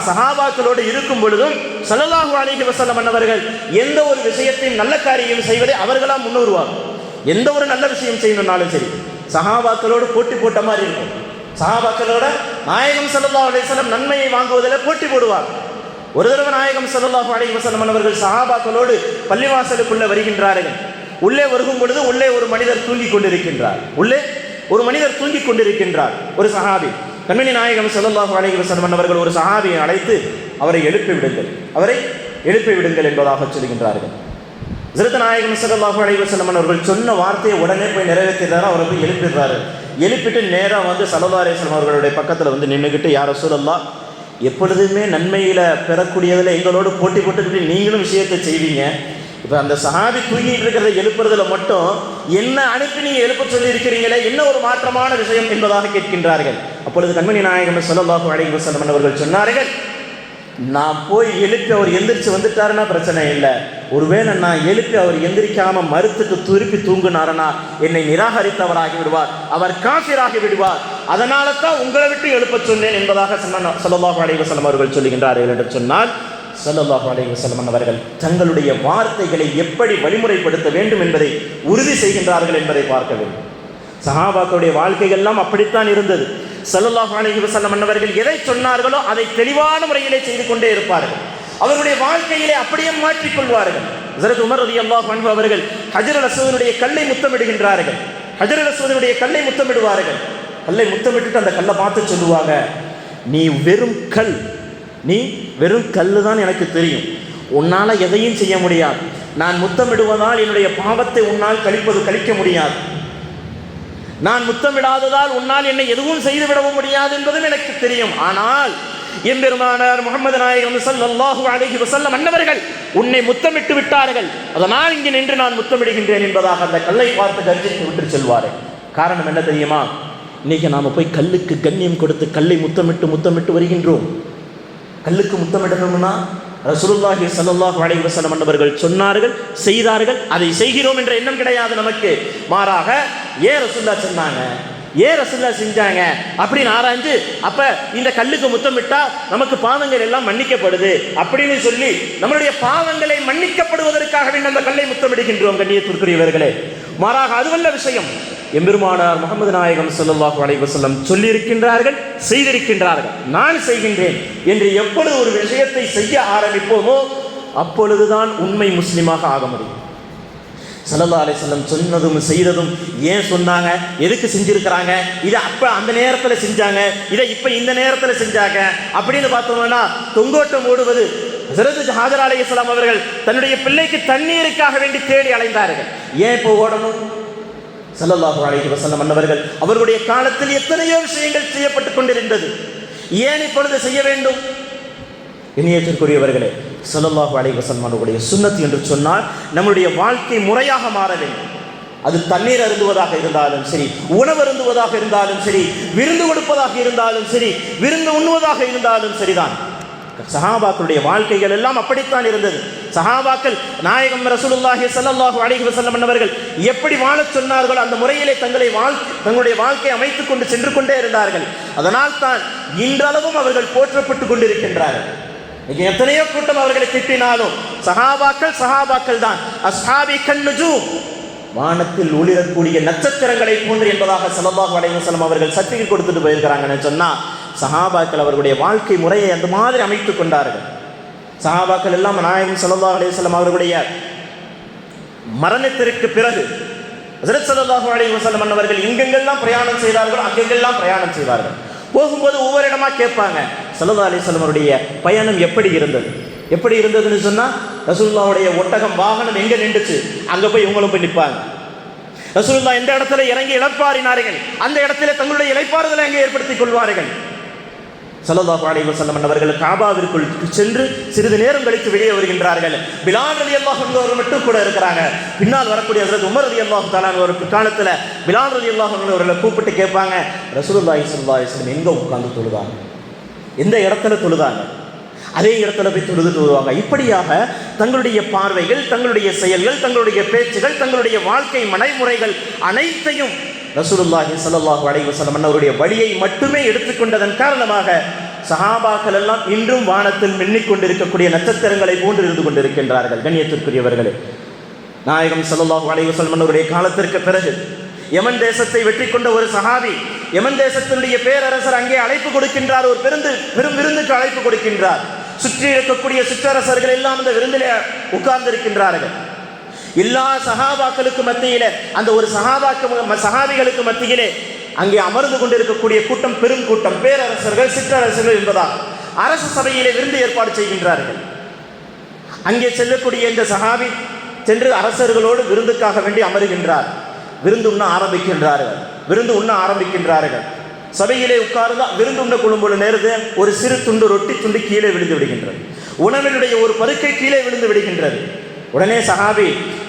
சஹாபாக்களோடு இருக்கும் பொழுதும் ஸல்லல்லாஹு அலைஹி வஸல்லம் அன்னவர்கள் எந்த ஒரு விஷயத்தையும் நல்ல காரியம் செய்வதை அவர்களாக முன்னுருவாங்க. எந்த ஒரு நல்ல விஷயம் செய்யணும்னாலும் சரி, சஹாபாக்களோடு போட்டி போட்ட மாதிரி இருக்கும். சஹாபாக்களோட நாயகம் ஸல்லல்லாஹு அலைஹி வஸல்லம் நன்மையை வாங்குவதில் போட்டி போடுவார். ஒரு தடவை நாயகம் ஸல்லல்லாஹு அலைஹி வஸல்லம் அவர்கள் சஹாபாக்களோடு பள்ளிவாசலுக்குள்ள வருகின்றார்கள். உள்ளே வருகும் பொழுது உள்ளே ஒரு மனிதர் தூங்கிக் கொண்டிருக்கின்றார். ஒரு சஹாபி. கண்மணி நாயகம் ஸல்லல்லாஹு அலைஹி வஸல்லம் அவர்கள் ஒரு சஹாபியை அழைத்து அவரை எழுப்பி விடுங்கள் என்பதாக சொல்கின்றார்கள். ஹஜ்ரத் நாயகம் ஸல்லல்லாஹு அலைஹி வஸல்லம் அவர்கள் சொன்ன வார்த்தையை உடனே போய் நிறைவேற்றினாரு. அவரை போய் எழுப்பிட்டு நேராக வந்து ஸல்லல்லாஹு அலைஹி வஸல்லம் அவர்களுடைய பக்கத்தில் வந்து நின்றுக்கிட்டு, யா ரசூலல்லாஹ், எப்பொழுதுமே நன்மையில் பெறக்கூடியதில் எங்களோடு போட்டி போட்டுக்கிட்டு நீங்களும் விஷயத்தை செய்வீங்க. இப்போ அந்த சஹாபி தூங்கிட்டு இருக்கிறத எழுப்புறதுல மட்டும் என்ன அனுப்பி நீங்கள் எழுப்ப சொல்லி இருக்கிறீங்களே, என்ன ஒரு மாற்றமான விஷயம் என்பதாக கேட்கின்றார்கள். அப்பொழுது கண்மணி நாயகம் ஸல்லல்லாஹு அலைஹி வஸல்லம் அவர்கள் சொன்னார்கள், நான் போய் எழுப்பி அவர் எந்திரிச்சு வந்துட்டாருன்னா பிரச்சனை இல்லை. ஒருவேளை நான் எழுப்பி அவர் எந்திரிக்காம மறுத்துட்டு திருப்பி தூங்குனாருன்னா என்னை நிராகரித்தவராகி விடுவார், அவர் காஃபிராகி விடுவார். அதனால தான் உங்களை விட்டு எழுப்ப சொன்னேன் என்பதாக ஸல்லல்லாஹு அலைஹி வஸல்லம் அவர்கள் சொல்லுகின்றார்கள். என்று சொன்னால் ஸல்லல்லாஹு அலைஹி வஸல்லம் அவர்கள் தங்களுடைய வார்த்தைகளை எப்படி வழிமுறைப்படுத்த வேண்டும் என்பதை உறுதி செய்கின்றார்கள் என்பதை பார்க்க வேண்டும். சஹாபாக்களுடைய வாழ்க்கைகள்லாம் அப்படித்தான் இருந்தது. ஸல்லல்லாஹு அலைஹி வஸல்லம் அவர்கள் எதை சொன்னார்களோ அதை தெளிவான முறையிலே செய்து கொண்டே இருப்பார்கள். அவருடைய வாழ்க்கையிலே அப்படியே மாற்றிக்கொள்வார்கள். ஹஜ்ரத் உமர் ரலியல்லாஹு அன்ஹு அவர்கள் ஹஜ்ருல் அஸ்வதுடைய கல்லை முத்தமிடுகின்றார்கள். கல்லை முத்தமிட்டுட்டு அந்த கல்லை பார்த்து சொல்லுவாங்க, நீ வெறும் கல்லு தான் எனக்கு தெரியும், உன்னால் எதையும் செய்ய முடியாது. நான் முத்தமிடுவதால் என்னுடைய பாவத்தை உன்னால் கழிக்க முடியாது. நான் முத்தமிடாததால் உன்னால் என்னை எதுவும் செய்துவிடவும் முடியாது என்பதும் எனக்கு தெரியும். ஆனால் எம்பெருமானார் முஹம்மது நாயகம் ஸல்லல்லாஹு அலைஹி வஸல்லம் அன்னவர்கள் உன்னை முத்தமிட்டு விட்டார்கள், அதனால் இங்கே நின்று நான் முத்தமிடுகின்றேன் என்பதாக அந்த கல்லை பார்த்து கர்ஜித்து விட்டு செல்வார்கள். காரணம் என்ன தெரியுமா? இன்னைக்கு நாம் போய் கல்லுக்கு கண்ணியம் கொடுத்து கல்லை முத்தமிட்டு வருகின்றோம். கல்லுக்கு முத்தமிடணும்னா ரசூலுல்லாஹி ஸல்லல்லாஹு அலைஹி வஸல்லம் அன்னவர்கள் சொன்னார்கள், செய்தார்கள், அதை செய்கிறோம் என்ற எண்ணம் கிடையாது நமக்கு. மாறாக ரசூலுல்லாஹ் சொன்னாங்க, ரசூலுல்லாஹ் செஞ்சாங்க அப்படின்னு ஆராய்ஞ்சு, அப்ப இந்த கல்லுக்கு முத்தமிட்டா நமக்கு பாவங்கள் எல்லாம் மன்னிக்கப்படுது அப்படின்னு சொல்லி நம்மளுடைய பாவங்களை மன்னிக்கப்படுவதற்காக அந்த கல்லை முத்தமிடுகின்றோம். கண்ணியத்திற்குரியவர்களே, மாறாக அதுவல்ல விஷயம். எம்பெருமானார் முஹம்மது நாயகம் ஸல்லல்லாஹு அலைஹி வஸல்லம் சொல்லியிருக்கின்றார்கள், செய்திருக்கின்றார்கள், நான் செய்கின்றேன் என்று எப்பொழுது ஒரு விஷயத்தை செய்ய ஆரம்பிப்போமோ அப்பொழுதுதான் உண்மை முஸ்லிமாக ஆக முடியும். ஸல்லல்லாஹு அலைஹி வஸல்லம் சொன்னதும் செய்ததும் ஏன் சொன்னாங்க, எதுக்கு செஞ்சிருக்கிறாங்க, இதை அப்ப அந்த நேரத்தில் செஞ்சாங்க, இதை இப்ப இந்த நேரத்தில் செஞ்சாங்க அப்படின்னு பார்த்தோம்னா தொங்கோட்டம் ஓடுவது. ஹஜ்ரத் ஹாஜர் அலைஹிஸ்ஸலாம் அவர்கள் தன்னுடைய பிள்ளைக்கு தண்ணீருக்காக வேண்டி தேடி அலைந்தார்கள். ஏன் இப்போ ஓடணும்? ஸல்லல்லாஹு அலைஹி வஸல்லம் அன்னவர்கள் அவர்களுடைய காலத்தில் எத்தனையோ விஷயங்கள் செய்யப்பட்டுக் கொண்டிருந்தது, ஏன் இப்பொழுது செய்ய வேண்டும்? இனியத்திற்குரியவர்களே, ஸல்லல்லாஹு அலைஹி வஸல்லம் அவர்களுடைய சுன்னத் என்று சொன்னால் நம்முடைய வாழ்க்கை முறையாக மாற வேண்டும். அது தண்ணீர் அருந்துவதாக இருந்தாலும் சரி, உணவு அருந்துவதாக இருந்தாலும் சரி, விருந்து கொடுப்பதாக இருந்தாலும் சரி, விருந்து உண்ணுவதாக இருந்தாலும் சரிதான். சஹாபாக்களுடைய வாழ்க்கைகள் எல்லாம் அப்படித்தான் இருந்தது. சஹாபாக்கள் நாயகம் ரசூலுல்லாஹி ஸல்லல்லாஹு அலைஹி வஸல்லம் அவர்கள் எப்படி வாழச் சொன்னார்களோ அந்த முறையிலே தங்களுடைய வாழ்க்கையை அமைத்துக் கொண்டு சென்று கொண்டே இருந்தார்கள். அதனால் தான் இன்றளவும் அவர்கள் போற்றப்பட்டு கொண்டிருக்கின்றார்கள். எத்தனையோ கூட்டம் அவர்களை திட்டினாலும் சஹாபாக்கள் தான். அஸ்ஹாபி கன்னுஜூம், வானத்தில் ஒளிரக்கூடிய நட்சத்திரங்களை போன்று என்பதாக ஸல்லல்லாஹு அலைஹி வஸல்லம் அவர்கள் சர்டிஃபிகேட் கொடுத்துட்டு போயிருக்கிறாங்கன்னு சொன்னா, சஹாபாக்கள் அவர்களுடைய வாழ்க்கை முறையை அந்த மாதிரி அமைத்துக் கொண்டார்கள். சஹாபாக்கள் எல்லாம் நாயகம் ஸல்லல்லாஹு அலைஹி வஸல்லம் அவர்களுடைய மரணத்திற்கு பிறகு ஹஜ்ரத் ஸல்லல்லாஹு அலைஹி வஸல்லம் அவர்கள் எங்கெங்கெல்லாம் பிரயாணம் செய்தார்களோ அங்கெங்கெல்லாம் பிரயாணம் செய்வார்கள். போகும்போது ஒவ்வொரு இடமா கேட்பாங்க, ஸல்லல்லாஹு அலைஹி வஸல்லம் அவருடைய பயணம் எப்படி இருந்ததுன்னு சொன்னா, ரசூலுல்லாஹ்வுடைய ஒட்டகம் வாகனம் எங்க நின்றுச்சு அங்க போய் இவங்களும் போய் நிற்பாங்க. ரசூலுல்லாஹ் எந்த இடத்துல இறங்கி இளைப்பாறினார்கள் அந்த இடத்துல தங்களுடைய இளைப்பாறுதலை அங்கே ஏற்படுத்திக் கொள்வார்கள். ஸல்லல்லாஹு அலைஹி வஸல்லம் அவர்கள் காபாவிற்குள் சென்று சிறிது நேரம் கழித்து வெளியே வருகின்றார்கள். பிலால் ரலியல்லாஹு அன்ஹு அவர்கள் மட்டும் கூட இருக்கிறாங்க. பின்னால் வரக்கூடிய ஹஜ்ரத் உமர் ரலியல்லாஹு தஆலா ஒரு காலத்துல பிலால் ரலியல்லாஹு அன்ஹு அவர்களை கூப்பிட்டு கேட்பாங்க, ரசூலுல்லாஹி ஸல்லல்லாஹு அலைஹி வஸல்லம் எங்க உட்கார்ந்து தொழுதாங்க, எந்த இடத்துல தொழுதாங்க, அதே இடத்துல போய் தொழுதுட்டு வருவாங்க. இப்படியாக தங்களுடைய பார்வைகள், தங்களுடைய செயல்கள், தங்களுடைய பேச்சுகள், தங்களுடைய வாழ்க்கை நடைமுறைகள் அனைத்தையும் ரசூலுல்லாஹி ஸல்லல்லாஹு அலைஹி வஸல்லம் அவருடைய வழியை மட்டுமே எடுத்துக்கொண்டதன் காரணமாக சஹாபாக்கள் எல்லாம் இன்றும் வானத்தில் மின்னிக் கொண்டிருக்கக்கூடிய நட்சத்திரங்களை போன்று இருந்து கொண்டிருக்கின்றார்கள். கண்ணியத்திற்குரியவர்களே, நாயகம் ஸல்லல்லாஹு அலைஹி வஸல்லம் அவருடைய காலத்திற்கு பிறகு யமன் தேசத்தை வெற்றி கொண்ட ஒரு சஹாபி யமன் தேசத்தினுடைய பேரரசர் அங்கே அழைப்பு கொடுக்கின்றார், ஒரு பெரும் விருந்துக்கு அழைப்பு கொடுக்கின்றார். சுற்றி இருக்கக்கூடிய சிற்றரசர்கள் எல்லாம் அந்த விருந்திலே உட்கார்ந்து இருக்கின்றார்கள். எல்லா சஹாபாக்களுக்கு மத்தியிலே, அந்த ஒரு சஹாபிகளுக்கு மத்தியிலே அங்கே அமர்ந்து கொண்டிருக்கக்கூடிய கூட்டம் பெரும் கூட்டம், பேரரசர்கள் சிற்றரசர்கள் என்பதால் அரசு சபையிலே விருந்து ஏற்பாடு செய்கின்றார்கள். அங்கே செல்லக்கூடிய இந்த சஹாபி சென்று அரசர்களோடு விருந்துக்காக வேண்டி அமருகின்றார். விருந்து உண்ண ஆரம்பிக்கின்றார்கள். சபையிலே உட்கார்ந்து விருந்து உண்ண கொள்ளும்போது நேரது ஒரு சிறு துண்டு ரொட்டி துண்டு கீழே விழுந்து விடுகின்றது. உணவினுடைய ஒரு பருக்கை கீழே விழுந்து விடுகின்றது. உடனே சஹாபி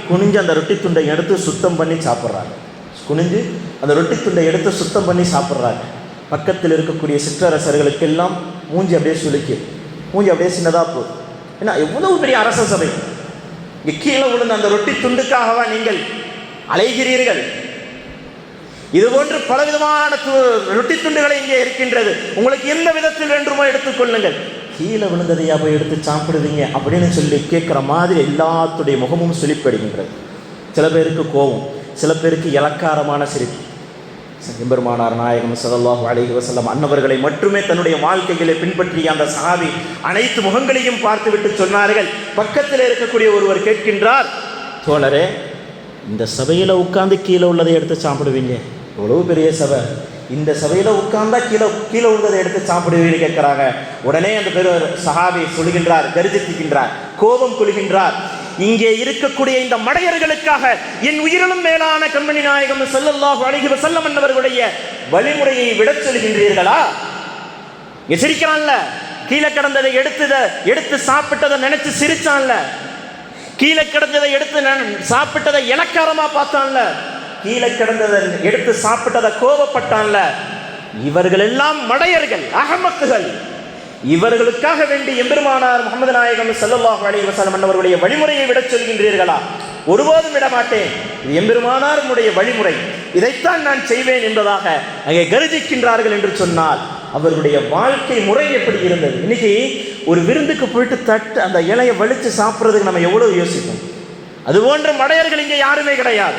குனிஞ்சு அந்த ரொட்டி துண்டை எடுத்து சுத்தம் பண்ணி சாப்பிட்றாங்க. குனிஞ்சு அந்த ரொட்டி துண்டை எடுத்து சுத்தம் பண்ணி சாப்பிட்றாங்க. பக்கத்தில் இருக்கக்கூடிய சிற்றரசர்களுக்கெல்லாம் மூஞ்சி அப்படியே சுலுக்கி, மூஞ்சி அப்படியே சின்னதாக போகுது. ஏன்னா எவ்வளவு பெரிய அரச சபை, இங்கே கீழே விழுந்த அந்த ரொட்டி துண்டுக்காகவா நீங்கள் அலைகிறீர்கள்? இதுபோன்று பலவிதமான ரொட்டி துண்டுகளை இங்கே இருக்கின்றது, உங்களுக்கு எந்த விதத்தில் வேண்டுமோ எடுத்துக்கொள்ளுங்கள். கீழே விழுந்ததையா போய் எடுத்து சாப்பிடுவீங்க அப்படின்னு சொல்லி கேட்குற மாதிரி எல்லாத்துடைய முகமும் சுழிப்படைகின்றது. சில பேருக்கு கோபம், சில பேருக்கு இலக்காரமான சிரிப்பு. எம்பெருமானார் நாயகம் ஸல்லல்லாஹு அலைஹி வஸல்லம் அன்னவர்களை மட்டுமே தன்னுடைய வாழ்க்கைகளை பின்பற்றிய அந்த சஹாபி அனைத்து முகங்களையும் பார்த்துவிட்டு சொன்னார்கள். பக்கத்தில் இருக்கக்கூடிய ஒருவர் கேட்கின்றார், தோழரே, இந்த சபையில் உட்கார்ந்து கீழே உள்ளதை எடுத்து சாப்பிடுவீங்க, எவ்வளவு பெரிய சபை, இந்த சபையில் உட்கார்ந்தா கீழே உள்ளதை எடுத்து சாப்பிடுவீங்க கேட்குறாங்க. உடனே அந்த பெரிய சஹாபி சொல்கின்றார், கர்ஜிக்கின்றார், கோபம் கொள்கின்றார், இங்கே இருக்கக்கூடிய இந்த மடையர்களுக்காக என் உயிரிலும் மேலான கண்மணி நாயகம் ஸல்லல்லாஹு அலைஹி வஸல்லம் அன்னவர்களுடைய வழிமுறையை விடச் சொல்கின்றீர்களா? எச்சரிக்கிறான்ல, கீழே கிடந்ததை எடுத்து சாப்பிட்டதை நினைச்சு சிரிச்சான்ல, கீழே கிடந்ததை எடுத்து சாப்பிட்டதை இலக்காரமா பார்த்தான்ல, கீழே கிடந்ததை எடுத்து சாப்பிட்டதை கோபப்பட்டான்ல. இவர்கள் எல்லாம் மடையர்கள், அகமக்குகள். இவர்களுக்காக வேண்டி எம்பெருமானார் முஹம்மது நாயகம் ஸல்லல்லாஹு அலைஹி வஸல்லம் அன்னவர்களுடைய வழிமுறையை விடச் சொல்கின்றீர்களா? ஒருபோதும் விடமாட்டேன், இது எம்பெருமானாருடைய வழிமுறை, இதைத்தான் நான் செய்வேன் என்பதாக அங்கே கர்ஜிக்கின்றார்கள் என்று சொன்னால் அவர்களுடைய வாழ்க்கை முறை எப்படி இருந்தது? இன்னைக்கு ஒரு விருந்துக்கு போயிட்டு அந்த இலையை வலிச்சு சாப்பிட்றதுக்கு நம்ம எவ்வளவு யோசிப்போம். அதுபோன்ற மடையர்கள் இங்கே யாருமே கிடையாது,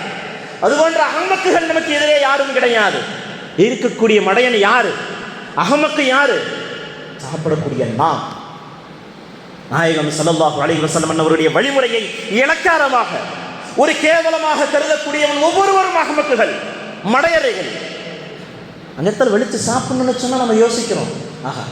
அதுபோன்ற அகமக்குகள் நமக்கு எதிரே யாரும் கிடையாது. இருக்கக்கூடிய மடையன் யாரு? அகமக்கு யாரு? சாப்பிடக்கூடிய நாம். நாயகம் ஸல்லல்லாஹு அலைஹி வஸல்லம் அவருடைய வழிமுறையை இலக்காரமாக ஒரு கேவலமாக கருதக்கூடியவன் ஒவ்வொருவரும் அகமக்குகள், மடையறைகள். அந்த இடத்துல வெளிச்சு சாப்பிடணும்னு சொன்னா நம்ம யோசிக்கிறோம், ஆஹா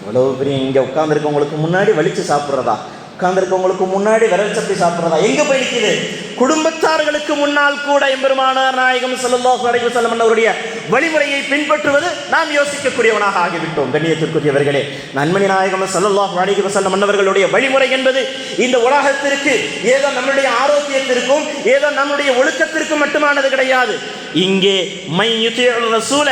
இவ்வளவு பெரிய இங்கே உட்கார்ந்துருக்கவங்களுக்கு முன்னாடி வலிச்சு சாப்பிட்றதா, உட்கார்ந்துருக்கவங்களுக்கு முன்னாடி விரல் சப்பி சாப்பிட்றதா, எங்க போய் நிற்குது? குடும்பத்தார்களுக்கு முன்னால் கூட எம்பெருமானார் நாயகம் ஸல்லல்லாஹு அலைஹி வஸல்லம் அவருடைய வழிமுறையை பின்பற்றுவது நாம் யோசிக்கக்கூடியவனாக ஆகிவிட்டோம். கண்ணியத்திற்குரியவர்களே, நன்மணி நாயகம் ஸல்லல்லாஹு அலைஹி வஸல்லம் அவர்களுடைய வழிமுறை என்பது இந்த உலகத்திற்கு ஏதோ நம்முடைய ஆரோக்கியத்திற்கும் ஏதோ நம்முடைய ஒழுக்கத்திற்கும் மட்டுமானது கிடையாது. இங்கே மை யுதிஉர் ரசூல,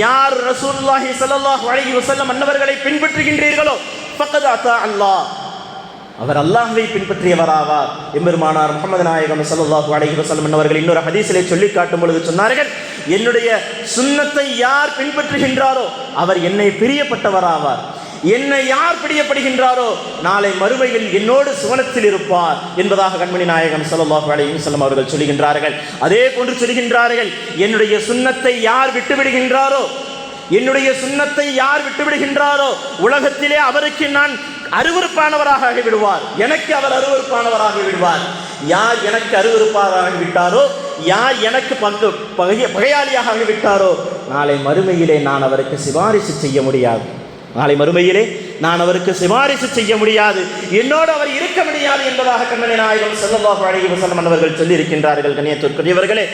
யார் ரசூலுல்லாஹி ஸல்லல்லாஹு அலைஹி வஸல்லம் அன்னவர்களை பின்பற்றுகின்றீர்களோ ஃபக்கத் அத்தா அல்லாஹ், அவர் அல்லாஹ்வை பின்பற்றியவராவார். எம்பெருமானார் முஹம்மது நாயகம் ஸல்லல்லாஹு அலைஹி வஸல்லம் அவர்கள் இன்னொரு ஹதீஸிலே சொல்லி காட்டும் பொழுது சொன்னார்கள், என்னுடைய சுன்னத்தை யார் பின்பற்றுகின்றாரோ அவர் என்னை பிரியப்பட்டவராவார், என்னை யார் பிரியப்படுகின்றாரோ நாளை மறுமையில் என்னோடு சுவனத்தில் இருப்பார் என்பதாக கண்மணி நாயகம் ஸல்லல்லாஹு அலைஹி வஸல்லம் அவர்கள் சொல்கின்றார்கள். அதே போன்று சொல்கின்றார்கள், என்னுடைய சுன்னத்தை யார் விட்டுவிடுகின்றாரோ, என்னுடைய சுன்னத்தை யார் விட்டுவிடுகின்றாரோ உலகத்திலே அவருக்கு நான் அருவருப்பானவராக ஆகிவிடுவார், எனக்கு அவர் அருவருப்பானவராக விடுவார். யார் எனக்கு அருவருப்பாக விட்டாரோ, யார் எனக்கு பகையாளியாக ஆகிவிட்டாரோ நாளை மறுமையிலே நான் அவருக்கு சிபாரிசு செய்ய முடியாது, நாளை மறுமையிலே நான் அவருக்கு சிபாரிசு செய்ய முடியாது, என்னோடு அவர் இருக்க முடியாது என்பதாக கண்மணி நாயகம் ஸல்லல்லாஹு அலைஹி வஸல்லம் அவர்கள் சொல்லி இருக்கின்றார்கள். கண்ணியத்திற்குரியவர்களே,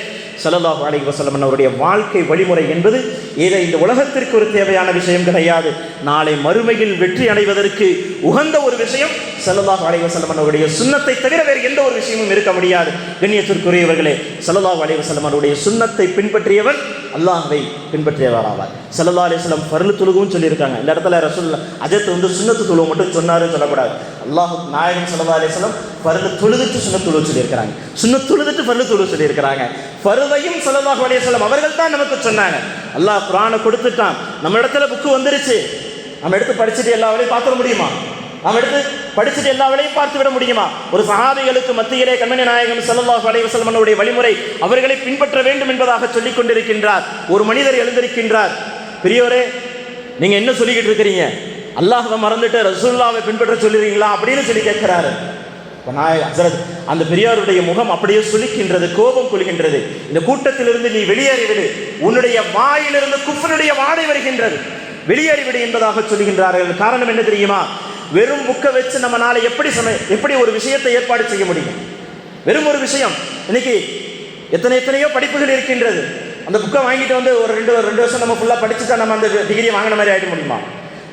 ஸல்லல்லாஹு அலைஹி வஸல்லம் அவருடைய வாழ்க்கை வழிமுறை என்பது ஏதோ இந்த உலகத்திற்கு ஒரு தேவையான விஷயம் கிடையாது, நாளை மறுமையில் வெற்றி அடைவதற்கு உகந்த ஒரு விஷயம் ஸல்லல்லாஹு அலைஹி வஸல்லம் அவருடைய சுன்னத்தை தவிர வேறு எந்த ஒரு விஷயமும் இருக்க முடியாது. கண்ணியத்திற்குரியவர்களே, ஸல்லல்லாஹு அலைஹி வஸல்லம் அவருடைய சுன்னத்தை பின்பற்றியவன் அல்லாஹ்வை பின்பற்றியவராவார். ஸல்லல்லாஹு அலைஹி வஸல்லம் ஃபர்லு தொழுகவும் சொல்லியிருக்காங்க. இந்த இடத்துல ரசூலுல்லாஹ் அஜத் சுன்னத்து தொழுவு மட்டும் சொன்னாருன்னு சொல்லக்கூடாது. அல்லாஹ் நாயகம் ஸல்லல்லாஹு அலைஹி வஸல்லம் ஃபர்லு தொழுதுட்டு சுன்னத் தொழுவு சொல்லியிருக்கிறாங்க, சுன்னத் தொழுதுட்டு ஃபர்லு தொழுவு சொல்லியிருக்கிறாங்க. ஃபர்லையும் ஸல்லல்லாஹு அலைஹி வஸல்லம் அவர்கள் தான் நமக்கு சொன்னாங்க. அல்லாஹ் குர்ஆனை கொடுத்துட்டான், நம்ம இடத்துல புக்கு வந்துருச்சு, நம்ம எடுத்து படிச்சுட்டு எல்லா வேலையும் பார்த்துட முடியுமா? நம்ம எடுத்து படிச்சுட்டு எல்லா வேலையும் பார்த்து விட முடியுமா? ஒரு சஹாபிகளுக்கு மத்தியிலே கண்மணி நாயகம் ஸல்லல்லாஹு அலைஹி வஸல்லம் வழிமுறை அவர்களை பின்பற்ற வேண்டும் என்பதாக சொல்லிக் கொண்டிருக்கின்றார். ஒரு மனிதர் எழுந்திருக்கின்றார், பெரியவரே நீங்க என்ன சொல்லிக்கிட்டு இருக்கிறீங்க, அல்லாஹ்வை மறந்துட்டு ரசூலுல்லாஹ்வை பின்பற்ற சொல்லுறீங்களா அப்படின்னு சொல்லி கேட்கிறாரு. அந்த பெரியாருடைய முகம் அப்படியே சுளிக்கின்றது, கோபம் கொள்கின்றது. இந்த கூட்டத்திலிருந்து நீ வெளியேறிவிடு, உன்னுடைய வாயிலிருந்து குஃப்ருடைய வாடை வருகின்றது, வெளியேறிவிடு என்பதாக சொல்லுகின்றார்கள். காரணம் என்ன தெரியுமா? வெறும் புக்கை வச்சு நம்மளால எப்படி ஒரு விஷயத்தை ஏற்பாடு செய்ய முடியும்? வெறும் ஒரு விஷயம். இன்னைக்கு எத்தனையோ படிப்புகள் இருக்கின்றது. அந்த புக்கை வாங்கிட்டு வந்து ஒரு ரெண்டு வருஷம் நம்ம ஃபுல்லாக படிச்சுட்டா நம்ம அந்த டிகிரியை வாங்கின மாதிரி ஆகிட முடியுமா?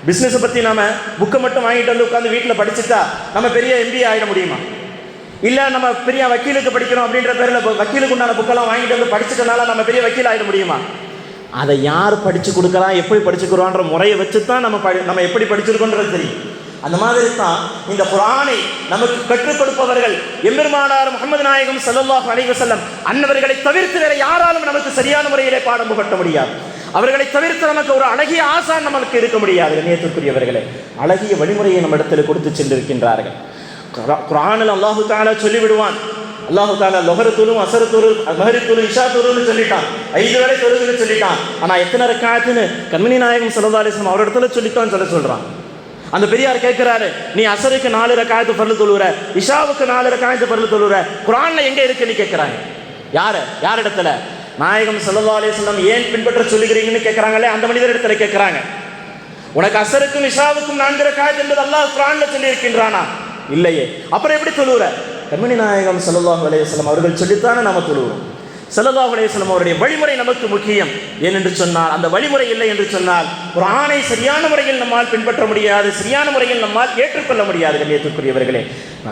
பிஸ்னஸை பற்றி நம்ம புக்கை மட்டும் வாங்கிட்டு வந்து உட்காந்து வீட்டில் படிச்சுட்டா நம்ம பெரிய MBA ஆகிட முடியுமா? இல்லை நம்ம பெரிய வக்கீலுக்கு படிக்கணும் அப்படின்ற பேரில் வக்கீலுக்கு உண்டான புக்கெல்லாம் வாங்கிட்டு வந்து படிச்சுட்டனால நம்ம பெரிய வக்கீல் ஆகிட முடியுமா? அதை யார் படித்து கொடுக்குறா, எப்படி படிச்சுக்கிறோன்ற முறையை வச்சு தான் நம்ம எப்படி படிச்சிருக்கோன்றது தெரியும். அந்த மாதிரி தான் இந்த குர்ஆனை நமக்கு கற்றுக் கொடுப்பவர்கள் எம்பெருமானார் முஹம்மது நாயகம் ஸல்லல்லாஹு அலைஹி வஸல்லம் அன்னவர்களை தவிர்த்து வேற யாராலும் நமக்கு சரியான முறையிலே பாடம் புகட்ட முடியாது. அவர்களை தவிர்த்து நமக்கு ஒரு அழகிய ஆசான் நமக்கு இருக்க முடியாது. கண்ணியத்திற்குரியவர்களே, அழகிய வழிமுறையை நம்ம இடத்தில் கொடுத்து சென்றிருக்கின்றார்கள். குர்ஆனில் அல்லாஹு தஆலா சொல்லிவிடுவான். அல்லாஹு தஆலா லொஹர் தொழும், அஸர் தொழும், மஹ்ரிப் தொழும், இஷா தொழும்னு சொல்லிட்டான், 5 வேளை தொழுதுன்னு சொல்லிட்டான். ஆனால் எத்தனை ரக்காத்துன்னு கண்மணி நாயகம் ஸல்லல்லாஹு அலைஹி வஸல்லம் அவரிடத்துல சொல்லிட்டான்னு சொல்றான். அந்த பெரியார் கேட்கிறாரு, நீ அஸருக்கு 4 ரக்காத்து ஃபர்ல் தொழுற, இஷாவுக்கு 4 ரக்காத்து ஃபர்ல் தொழுற, குர்ஆன்ல எங்க இருக்குன்னு கேட்கிறாங்க. யார் இடத்துல? நாயகம் ஸல்லல்லாஹு அலைஹி வஸல்லம் ஏன் பின்பற்ற சொல்லுகிறீங்கன்னு கேட்கறாங்களே, அந்த மனிதர் இடத்துல கேட்கறாங்க. உனக்கு அஸருக்கும் இஷாவுக்கும் 4 ரக்காத் என்பது அல்லாஹ் குர்ஆன்ல சொல்லி இருக்கின்றானா? இல்லையே. அப்புறம் எப்படி தொழுற? கண்மணி நாயகம் ஸல்லல்லாஹு அலைஹி வஸல்லம் அவர்கள் சொல்லித்தானே நாம தொழுவோம். ஸல்லல்லாஹு அலைஹி வஸல்லம் அவருடைய வழிமுறை நமக்கு முக்கியம். ஏனென்று சொன்னால் அந்த வழிமுறை இல்லை என்று சொன்னால் குர்ஆனை சரியான முறையில் நம்மால் பின்பற்ற முடியாது, சரியான முறையில் நம்மால் ஏற்றுக்கொள்ள முடியாது. கண்ணியத்திற்குரியவர்களே,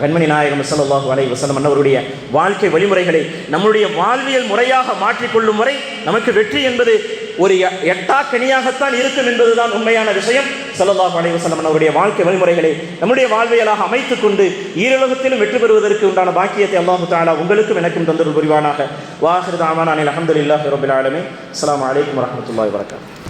கண்மணி நாயகம் ஸல்லல்லாஹு அலைஹி வஸல்லம் அவருடைய வாழ்க்கை வழிமுறைகளை நம்முடைய வாழ்வியல் முறையாக மாற்றிக்கொள்ளும் முறை நமக்கு வெற்றி என்பது ஒரு எட்டா கனியாகத்தான் இருக்கும் என்பதுதான் உண்மையான விஷயம். ஸல்லல்லாஹு அலைஹி வஸல்லம் அவருடைய வாழ்க்கை வழிமுறைகளை நம்முடைய வாழ்வியலாக அமைத்துக் கொண்டு ஈருலகத்திலும் வெற்றி பெறுவதற்கு உண்டான பாக்கியத்தை அல்லாஹு தஆலா உங்களுக்கும் எனக்கும் தந்தருள் புரிவானாக. வாஹிரு தஅவானா அல்ஹம்துலில்லாஹி ரப்பில் ஆலமீன். அஸ்ஸலாமு அலைக்கும் வரஹ்மத்துல்லாஹி வபரகாத்துஹு.